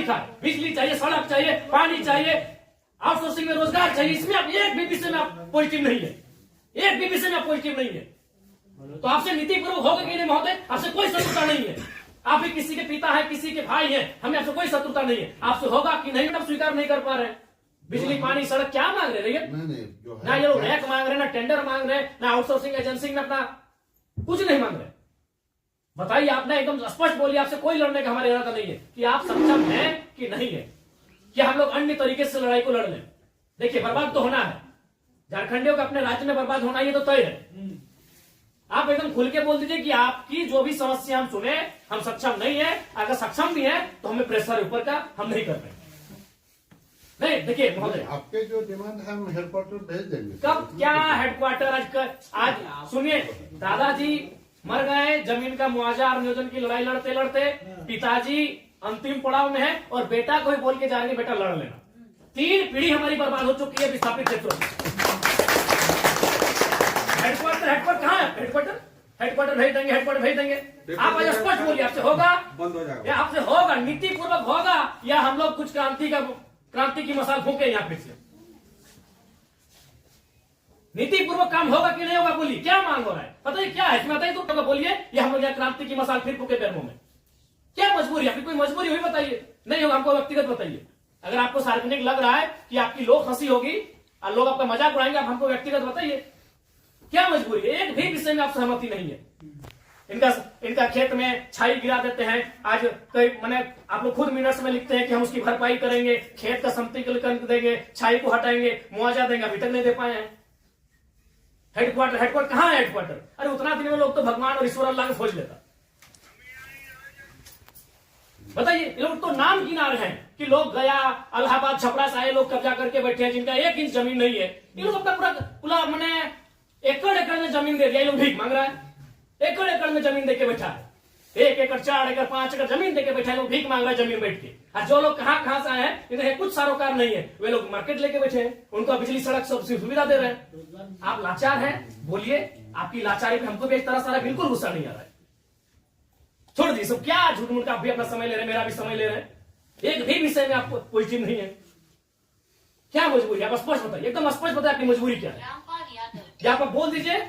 लिखा है? बिजली चाहिए, सड़क चाहिए, पानी चाहिए, आउटसोर्सिंग में रोजगार चाहिए, इसमें आप एक भी विषय में आप पॉजिटिव नहीं है, एक भी विषय में आप पॉजिटिव नहीं है। तो आपसे नीतिपूर्वक होगा कि नहीं महोदय? आपसे कोई शत्रुता नहीं है, आप भी किसी के पिता है, किसी के भाई है, हमें आपसे कोई शत्रुता नहीं है। आपसे होगा कि नहीं आप स्वीकार नहीं कर पा रहे हैं। बिजली पानी सड़क क्या मांग रहे हैं? ना ये लोग रैक मांग रहे हैं, ना टेंडर मांग रहे हैं, ना आउटसोर्सिंग एजेंसी में अपना कुछ नहीं मांग रहे। बताइए, आपने एकदम स्पष्ट बोलिए, आपसे कोई लड़ने का हमारा इरादा नहीं है कि आप सक्षम हैं कि नहीं है, कि हम लोग अन्य तरीके से लड़ाई को लड़ लें। देखिए, बर्बाद तो होना है, झारखंडियों का अपने राज्य में बर्बाद होना ये तो तय है। आप एकदम खुल के बोल दीजिए कि आपकी जो भी समस्या हम सुने, हम सक्षम नहीं है, अगर सक्षम भी है तो हमें प्रेशर ऊपर का हम नहीं कर रहे। नहीं, देखिए महोदय, आपके जो डिमांड है हम हेडक्वार्टर भेज देंगे। कब क्या हेडक्वार्टर? आज सुनिए, दादाजी मर गए, जमीन का मुआवजा और नियोजन की लड़ाई लड़ते लड़ते, पिताजी अंतिम पड़ाव में है और बेटा को ही बोल के जाएंगे बेटा लड़ लेना। 3 पीढ़ी हमारी बर्बाद हो चुकी है विस्थापित क्षेत्रों में। हेडक्वार्टर कहाँ है? हेडक्वार्टर भेज देंगे, हेडक्वार्टर भेज देंगे। आप आज स्पष्ट बोलिए, आपसे होगा बंद हो जाएगा, या आपसे होगा नीति पूर्वक होगा, या हम लोग कुछ क्रांति की मसाल फूके यहाँ फिर से? नीति पूर्वक काम होगा कि नहीं होगा? बोलिए, क्या मांग हो रहा है? पता है क्या है इसमें? बताइए तो बोलिए, या हम लोग यहाँ क्रांति की मसाल फिर फूके पैरों में? क्या मजबूरी है? कोई मजबूरी हुई बताइए, नहीं होगा हमको व्यक्तिगत बताइए। अगर आपको सार्वजनिक लग रहा है कि आपकी लोग हंसी होगी और लोग आपका मजाक उड़ाएंगे, आप हमको व्यक्तिगत बताइए, क्या मजबूरी है? एक भी विषय में आप सहमति नहीं है। इनका खेत में छाई गिरा देते हैं, आज कई मैंने आप लोग खुद मिनट्स में लिखते हैं कि हम उसकी भरपाई करेंगे, खेत का समतलीकरण देंगे, छाई को हटाएंगे, मुआवजा देंगे, अभी तक नहीं दे पाए हैं। हेडक्वार्टर कहाँ है? हेडक्वार्टर अरे उतना दिन में लोग तो भगवान और ईश्वर अल्लाह को खोज लेता। बताइए, ये लोग तो नाम गिना रहे हैं कि लोग गया, इलाहाबाद, छपरा से आए लोग कब्जा करके बैठे हैं, जिनका 1 इंच जमीन नहीं है। ये लोग अपना पूरा मैंने एकड़ में जमीन दे दिया, ये लोग भीख मांग रहा है। एकड़ में जमीन देके बैठा है, 1 एकड़, 4 एकड़, 5 एकड़ जमीन देके बैठा है, लोग भीख मांग रहा है जमीन बैठ के। और जो लोग कहां से आए हैं, इन्हें कुछ सारोकार नहीं है, वे लोग मार्केट लेके बैठे हैं, उनको बिजली सड़क सब सुविधा दे रहे हैं। आप लाचार हैं, बोलिए, आपकी लाचारी पे हमको भी एक तरह सारा बिल्कुल गुस्सा नहीं आ रहा है। छोड़ दी सब, क्या झूठ मूठ का आप भी अपना समय ले रहे हैं, मेरा भी समय ले रहे हैं, एक भी विषय में आपको पॉजिटिव नहीं है। क्या मजबूरी है? आप स्पष्ट बताइए, एकदम स्पष्ट बताइए आपकी मजबूरी क्या है। या आप बोल दीजिए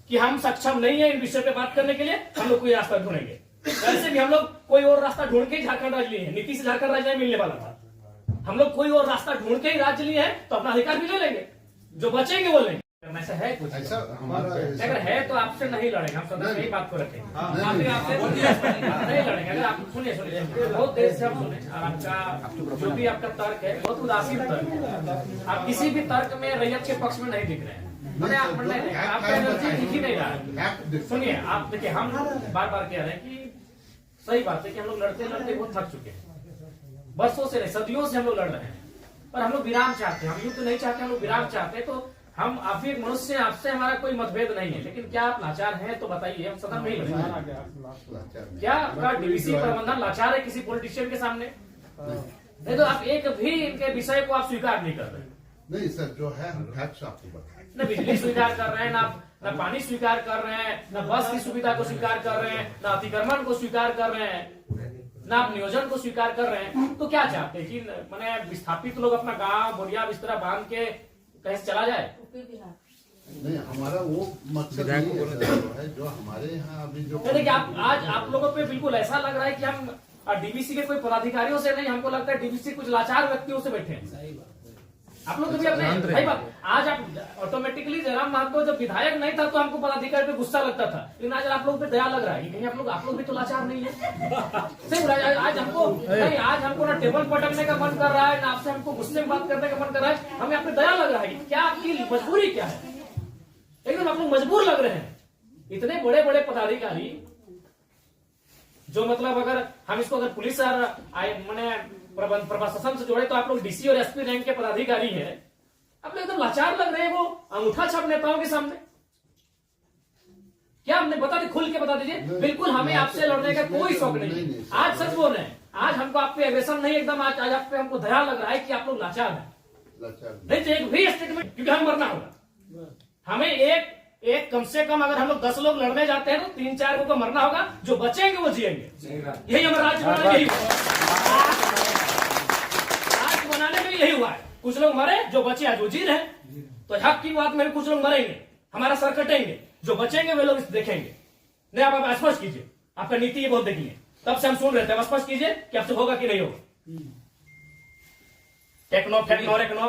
कि हम सक्षम नहीं है इन विषय पे बात करने के लिए, हम लोग कोई रास्ता ढूंढेंगे। वैसे भी हम लोग कोई और रास्ता ढूंढ के ही झारखंड राज्य लिए हैं, नीति से झारखंड राज्य नहीं मिलने वाला था। हम लोग कोई और रास्ता ढूंढ के ही राज्य लिए हैं, तो अपना अधिकार भी ले लेंगे, जो बचेंगे वो लेंगे। ऐसा है कुछ ऐसा हमारा अगर है तो आपसे नहीं लड़ेंगे, हम सदा यही बात को रखेंगे, आपसे नहीं लड़ेंगे। अगर आप सुनिए बहुत देर से हम सुने, और आपका जो भी आपका तर्क है बहुत उदासीन तर्क है, आप किसी भी तर्क में रैयत के पक्ष में नहीं दिख रहे हैं, आपका एनर्जी दिख ही नहीं रहा है। सुनिए, आप देखिए, हम बार बार कह रहे हैं कि सही बात है कि हम लोग लड़ते लड़ते बहुत थक चुके हैं, बरसों से नहीं सदियों से हम लोग लड़ रहे हैं, और हम लोग विराम चाहते हैं। हम युद्ध नहीं चाहते, हम लोग विराम चाहते हैं। तो हम आप एक मनुष्य, आपसे हमारा कोई मतभेद नहीं है, लेकिन क्या आप लाचार हैं तो बताइए, हम सदन नहीं लड़ेंगे। क्या आपका डीवीसी प्रबंधन लाचार है किसी पॉलिटिशियन के सामने? नहीं तो आप एक भी इनके विषय को आप स्वीकार नहीं कर रहे। नहीं सर, जो है हम फैक्ट्स आपको बताएं। न बिजली स्वीकार कर रहे हैं, न पानी स्वीकार कर रहे हैं, न बस की सुविधा को स्वीकार कर रहे हैं, न अतिक्रमण को स्वीकार कर रहे हैं, न आप नियोजन को स्वीकार कर रहे हैं। तो क्या चाहते हैं कि मैंने विस्थापित लोग अपना गांव बोरिया बिस्तरा बांध के कहीं से चला जाए? नहीं, हमारा वो मकसद नहीं है जो हमारे यहाँ अभी जो देखिए, आज आप लोगों पे बिल्कुल ऐसा लग रहा है कि हम डीवीसी के कोई पदाधिकारियों से नहीं, हमको लगता है डीवीसी कुछ लाचार व्यक्तियों से बैठे हैं। आप लोग भी अपने भाई बात, आज आप ऑटोमेटिकली जयराम महतो जब विधायक नहीं था तो हमको पदाधिकारी पे गुस्सा लगता था, लेकिन आज आप लोग पे दया लग रहा है कि कहीं आप लोग भी तो लाचार नहीं है। सही आज हमको नहीं, आज हमको ना टेबल पटकने का मन कर रहा है, ना आपसे हमको गुस्से में बात करने का मन कर रहा है, हमें आप पे दया लग रहा है। क्या आपकी मजबूरी क्या है? एकदम आप लोग मजबूर लग रहे हैं। इतने बड़े बड़े पदाधिकारी जो मतलब अगर हम इसको अगर पुलिस मैंने प्रशासन से जोड़े तो आप लोग डीसी और एसपी रैंक के पदाधिकारी हैं, आप लोग एकदम लाचार लग रहे हैं वो अंगूठा छाप नेताओं के सामने। क्या हमने बता दी, खुल के बता दीजिए। बिल्कुल हमें आपसे लड़ने का कोई शौक नहीं। आज सच बोल रहे हैं, आज हमको आप पे एग्रेशन नहीं, एकदम आज आप पे हमको दया लग रहा है कि आप लोग लाचार हैं। नहीं तो एक भी स्टेटमेंट, क्योंकि हम मरना होगा, हमें एक कम से कम अगर हम लोग 10 लोग लड़ने जाते हैं तो 3-4 को मरना होगा, जो बचेंगे वो जिएंगे। यही हमारा राज्य बनाना, यही भी यही हुआ है, कुछ लोग मरे, जो बचे आज वो जी रहे। तो हक की बात में कुछ लोग मरेंगे, हमारा सर कटेंगे, जो बचेंगे वे लोग देखेंगे। नहीं, आप स्पष्ट कीजिए, आपका नीति ये बहुत देखिए, तब से हम सुन रहे थे, स्पष्ट कीजिए कि आपसे होगा कि नहीं होगा। टेक्नो फेक्नो रेक्नो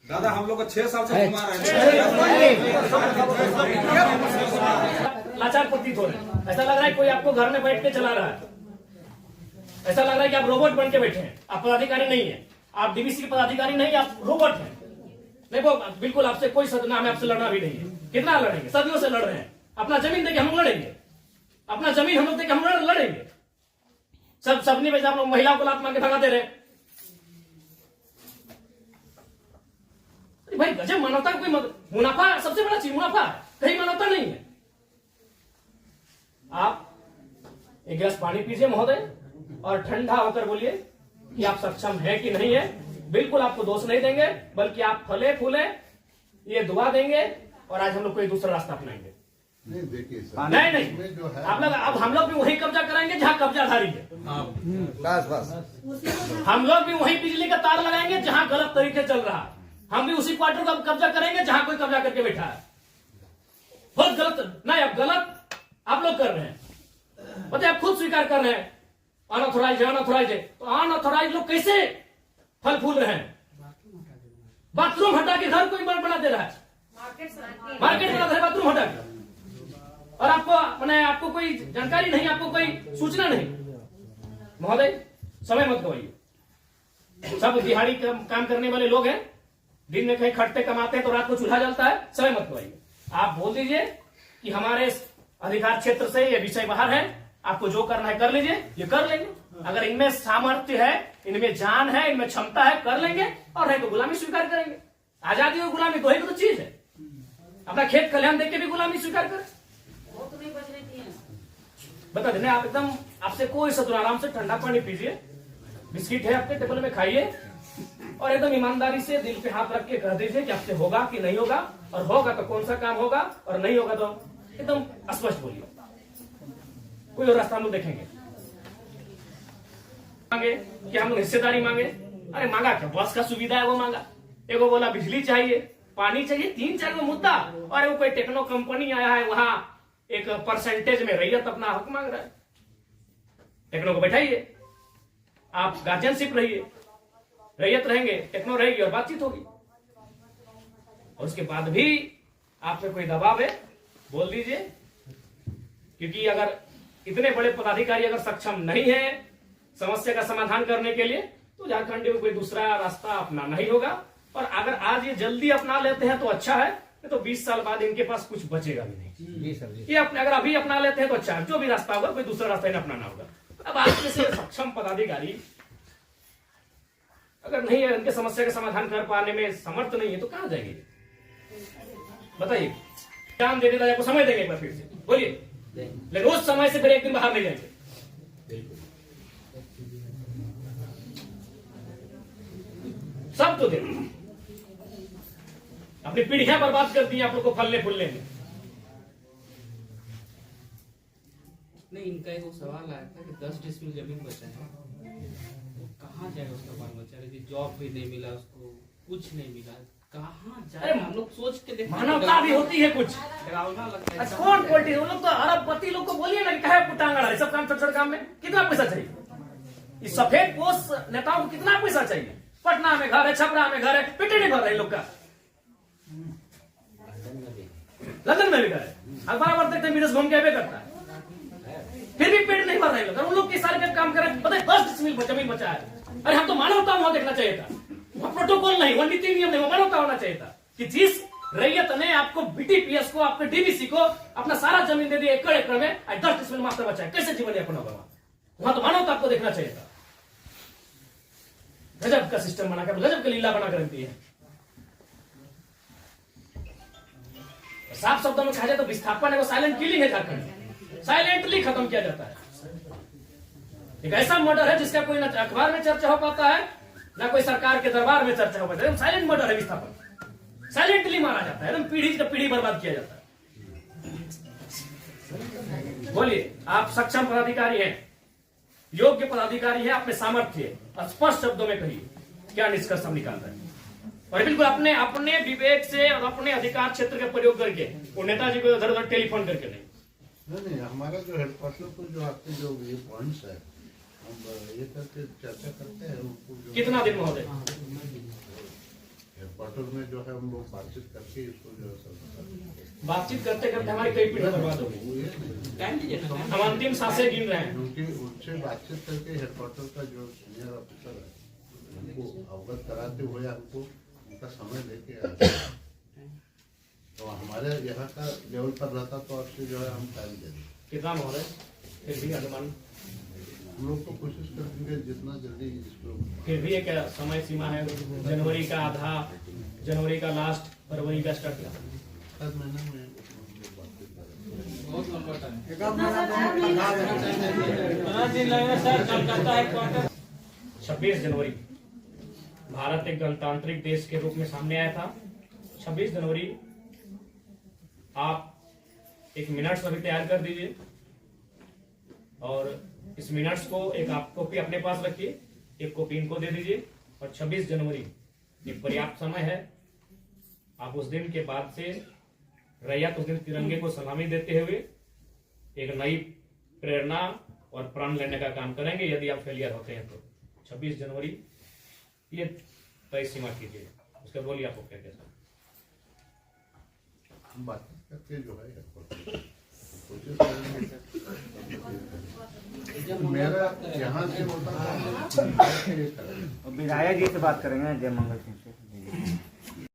दादा हम लोग को 6 साल से घुमा रहे हैं। लाचार प्रतीत हो रहे हैं, ऐसा लग रहा है कोई आपको घर में बैठ के चला रहा है, ऐसा लग रहा है कि आप रोबोट बन के बैठे हैं, आप पदाधिकारी नहीं है, आप डीवीसी के पदाधिकारी नहीं, आप रोबोट हैं। नहीं, वो बिल्कुल आपसे कोई सदना, हमें आपसे लड़ना भी नहीं है। कितना लड़ेंगे, सदियों से लड़ रहे हैं, अपना जमीन देके हम लड़ेंगे, अपना जमीन हम लोग देके हम लड़ेंगे। सबने वजह आप लोग महिलाओं को लात मार के भगा दे रहे हैं। भाई गजब, मानवता का कोई मुनाफा सबसे बड़ा चीज मुनाफा है, कहीं मानवता नहीं है। आप एक गिलास पानी पीजिए महोदय, और ठंडा होकर बोलिए कि आप सक्षम है कि नहीं है। बिल्कुल आपको दोष नहीं देंगे, बल्कि आप फले फूले ये दुआ देंगे, और आज हम लोग कोई दूसरा रास्ता अपनाएंगे। नहीं देखिए सर, नहीं जो है आप लोग, अब हम लोग भी वही कब्जा कराएंगे जहां कब्जाधारी है। बस हम लोग भी वही बिजली का तार लगाएंगे जहां गलत तरीके चल रहा है। हम भी उसी क्वार्टर का कब्जा करेंगे जहां कोई कब्जा करके बैठा है। बहुत गलत, नहीं अब गलत आप लोग कर रहे हैं, बताइए, आप खुद स्वीकार कर रहे हैं अनऑथोराइज है। तो अनऑथोराइज लोग कैसे फल फूल रहे हैं? बाथरूम हटा के घर कोई बना दे रहा है, मार्केट बना दे रहा है बाथरूम हटा के, और आपको मैंने आपको कोई जानकारी नहीं, आपको कोई सूचना नहीं। महोदय समय मत गवाइए, सब दिहाड़ी काम करने वाले लोग हैं, दिन में कहीं खटते कमाते हैं तो रात को चूल्हा जलता है। समय मत गवाइए, आप बोल दीजिए कि हमारे अधिकार क्षेत्र से ये विषय बाहर है, आपको जो करना है कर लीजिए, ये कर लेंगे। अगर इनमें सामर्थ्य है, इनमें जान है, इनमें क्षमता है, कर लेंगे, और नहीं तो गुलामी स्वीकार करेंगे। आजादी और गुलामी दो ही तो चीज है। अपना खेत खलिहान देख के भी गुलामी स्वीकार करें, बता देने। आप एकदम, आपसे कोई सतुर, आराम से ठंडा पानी पीजिए, बिस्किट है आपके टेबल में खाइए, और एकदम ईमानदारी से दिल पे हाथ रख के कह दीजिए कि आपसे होगा कि नहीं होगा, और होगा तो कौन सा काम होगा, और नहीं होगा तो एकदम स्पष्ट बोलिए। कोई और रास्ता हम लोग देखेंगे। मांगे कि हम लोग हिस्सेदारी मांगे, अरे मांगा क्या, बस का सुविधा है वो मांगा। एगो बोला बिजली चाहिए, पानी चाहिए, 3-4 गो मुद्दा, और वो कोई टेक्नो कंपनी आया है, वहां एक परसेंटेज में रैयत अपना हक मांग रहा है। टेक्नो को बैठाइए, आप गार्जियनशिप रहिए, रैयत रहेंगे, टेक्नो रहेगी, और बातचीत होगी। और उसके बाद भी आप पे कोई दबाव है, बोल दीजिए, क्योंकि अगर इतने बड़े पदाधिकारी अगर सक्षम नहीं है समस्या का समाधान करने के लिए, तो झारखंड में कोई दूसरा रास्ता अपनाना ही होगा। और अगर आज ये जल्दी अपना लेते हैं तो अच्छा है, तो 20 साल बाद इनके पास कुछ बचेगा भी नहीं। ये अगर अभी अपना लेते हैं तो अच्छा है, जो भी रास्ता होगा कोई दूसरा रास्ता इन्हें अपनाना होगा। अब आज जैसे सक्षम पदाधिकारी अगर नहीं है, इनके समस्या का समाधान कर पाने में समर्थ नहीं है, तो कहां जाएंगे बताइए। काम देने का आपको समय देंगे एक बार फिर से, बोलिए, लेकिन उस समय से फिर एक दिन बाहर नहीं जाएंगे। सब तो देंगे, अपनी पीढ़ियां बर्बाद कर दी आप लोग को फलने फूलने में। नहीं, इनका एक सवाल आया था कि 10 डिसमिल जमीन बचा है, वो कहाँ जाएगा उसका बाल बच्चा? यदि जॉब भी नहीं मिला उसको, कुछ नहीं मिला, कहाँ जाए? हम लोग सोच के देखते, मानवता भी होती है कुछ। डरावना लगता है। कौन पॉलिटिक्स, वो लोग तो अरबपति लोग को बोलिए ना कि कहे पुटांगड़ा है, सब काम छोटे काम में कितना पैसा चाहिए? इस सफेद पोष नेताओं को कितना पैसा चाहिए? पटना में घर है, छपरा में घर है, पेटे नहीं भर रहे लोग का। लंदन में भी घर है, हर बराबर देखते विदेश घूम के करता है, फिर भी पेट नहीं भर रहे लोग। उन लोग के सारे काम कर रहे हैं, बताइए 10 डिसमिल जमीन बचा है। अरे हम तो मानवता वहां देखना चाहिए था, वहां प्रोटोकॉल नहीं, वहां नीति नियम नहीं, मानवता होना चाहिए था कि जिस रैयत ने आपको बीटीपीएस को, आपके डीवीसी को अपना सारा जमीन दे दी एकड़ एकड़ में, 10 डिसमिल मात्र बचा है, कैसे जीवन यापन होगा? वहां तो मानवता आपको देखना चाहिए था। गजब का सिस्टम बनाकर, गजब का लीला बनाकर रखती है। साफ शब्दों में कहा जाए तो विस्थापन है, वो साइलेंट किलिंग है झारखंड, साइलेंटली खत्म किया जाता है। एक ऐसा मर्डर है जिसका कोई ना अखबार में चर्चा हो पाता है, ना कोई सरकार के दरबार में चर्चा हो पाता है। साइलेंट मर्डर है विस्थापन, साइलेंटली मारा जाता है, एकदम पीढ़ी से पीढ़ी बर्बाद किया जाता है। बोलिए, आप सक्षम पदाधिकारी हैं, योग्य पदाधिकारी हैं, आप में सामर्थ्य है, स्पष्ट शब्दों में कहिए क्या निष्कर्ष हम निकाल रहे हैं। और बिल्कुल अपने अपने विवेक से और अपने अधिकार क्षेत्र का प्रयोग करके, वो नेताजी को इधर उधर टेलीफोन करके नहीं। हमारा जो हेडक्वार्टर को जो आपके जो ये पॉइंट्स है, हम ये करके चर्चा करते हैं उनको जो कितना दिन महोदय? हेडक्वार्टर में जो है हम लोग बातचीत करके इसको जो है बातचीत करते करते हमारी कई पीढ़ी बर्बाद हो गई। वो ये नहीं, टाइम दीजिए ना, हम अंतिम सांसें गिन रहे हैं। क्योंकि उनसे बातचीत करके हेडक्वार्टर का जो सीनियर ऑफिसर है उनको अवगत कराते हुए हमको उनका समय लेके आते हैं। तो हमारे यहाँ का लेवल पर रहता तो आपसे जो है हम टाइम दे दें। कितना महोदय? फिर भी अनुमान, हम लोग तो कोशिश करेंगे जितना जल्दी इसको। फिर भी एक समय सीमा है, जनवरी का आधा, जनवरी का लास्ट, फरवरी का स्टार्ट। हर महीने में हम लोग बातचीत करेंगे। बहुत लंबा टाइम। 26 जनवरी भारत एक गणतांत्रिक देश के रूप में सामने आया था। 26 जनवरी आप एक मिनट्स अभी तैयार कर दीजिए और इस मिनट्स को एक आप कॉपी अपने पास रखिए, एक कॉपी इनको दे दीजिए। और 26 जनवरी एक पर्याप्त समय है। आप उस दिन के बाद से रैयत उस दिन तिरंगे को सलामी देते हुए एक नई प्रेरणा और प्राण लेने का काम करेंगे। यदि आप फेलियर होते हैं तो 26 जनवरी ये तय सीमा कीजिए। उसके बोलिए आपको क्या कैसा हम बातचीत करके जो है कोशिश करेंगे। मेरा यहाँ से होता है विधायक जी से बात करेंगे जय मंगल सिंह से।